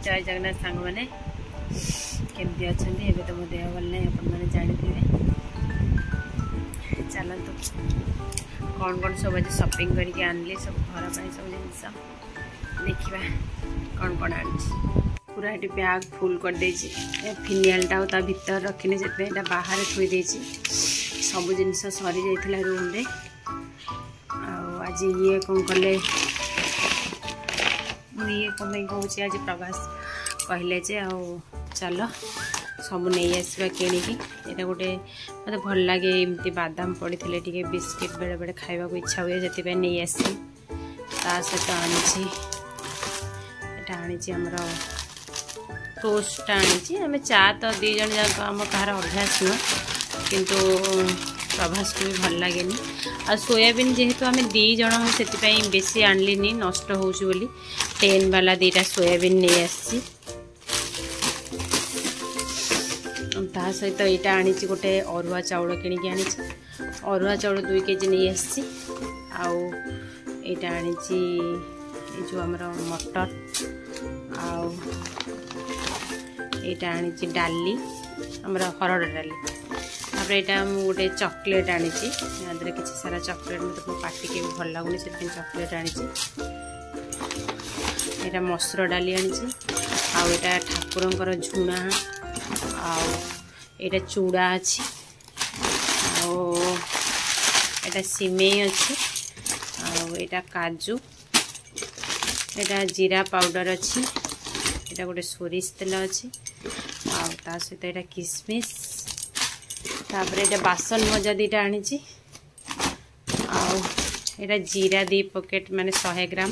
जय जगन्नाथ सांग मैंने केमती अच्छा एवं तो मो देह भल ना आपने जानते चलतु कौन कौन सब आज शॉपिंग करके आनली सब घर पर सब जिनस देखा कौन कौन आनी पूरा ये बैग फुल कर फिनियालटा भीतर रखनी से बाहर थोड़ी सब जिनस सरी जाइए रूम रे आज ये कौन कले ये कौन कहूँ आज प्रभास कहले जे आ चल सब नहीं आसवा किणिकी यहाँ गोटे मतलब भल लगे एमती बादाम पड़ी थे बिस्किट बेले बेले खावा इच्छा हुए से नहीं आसी सहित आनी आमर टोस्ट आनी चा तो दी जन जाक आम कहार अभ्यास नुह किंतु प्रभास को भी भल लगे आ सोयाबीन जेहेतु आम दी जन से बेसी आणली नष्ट हो 10 वाला 2टा सोयाबीन नहीं आसी ता सहित यहाँ आनी गोटे अरुआ चाउल किणिकी आनी अरुआ चाउल 2 केजी नहीं आसी आईटा आनी जो आमर मटर आईटा आनी डाली आमर हरड़ डाली तापर यहाँ गोटे चॉकलेट आनी किसी सारा चॉकलेट मतलब मो पार्टी के भी भल लगुनि से चॉकलेट आनी यहाँ मसुर डाली आनी आईटा ठाकुरंकर झुणा आईटा चूड़ा अच्छी आईटा सिमेई अच्छी आईटा काजू यहाँ जीरा पाउडर अच्छी यहाँ गोटे सोरिष तेल अच्छी ता सहित यहाँ किसमिश तापर यहाँ बासन मजा 2टा आनी यहाँ जीरा 2 पकेट माने 100 ग्राम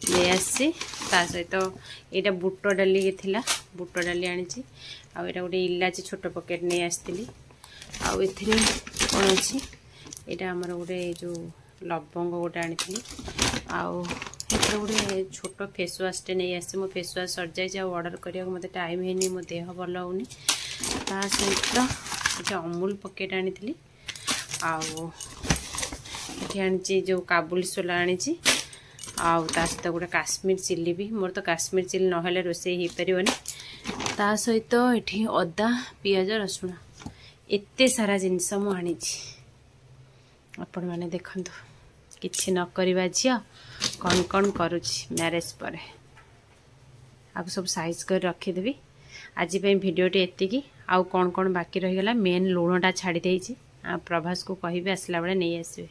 ले आसी सहित यहाँ बुट डाली थी बुट डाली आनी आईटा गोटे इलाची छोट पकेट नहीं आसती कौन अच्छी यहाँ आमर गोटे जो लवंग गोटे आनी गोटे छोट फेस वाशटे नहीं आसी मो फेस वाश सर जाए ऑर्डर करने को मत टाइम है मो देह भल होनी सहित अमूल पकेट आनी आनी जो काबुली सोला आनी सहित गोटे काश्मीर चिल्ली भी मोर तो काश्मीर चिल्ली ना रोसे हो पारनी ता सहित ये अदा पियाज रसुण एते सारा जिनस मुझे आपण मैंने देखु किछि न करवा झिया कौन कौन करुछि मैरेज पर आप सब साइज कर रखीदेवी आज भिडियोटी एतिकी आउ कौन कौन बाकी रहीगला मेन लुणटा छाड़ी देछि प्रभास को कहिबे आसला बेले नहीं आसबे।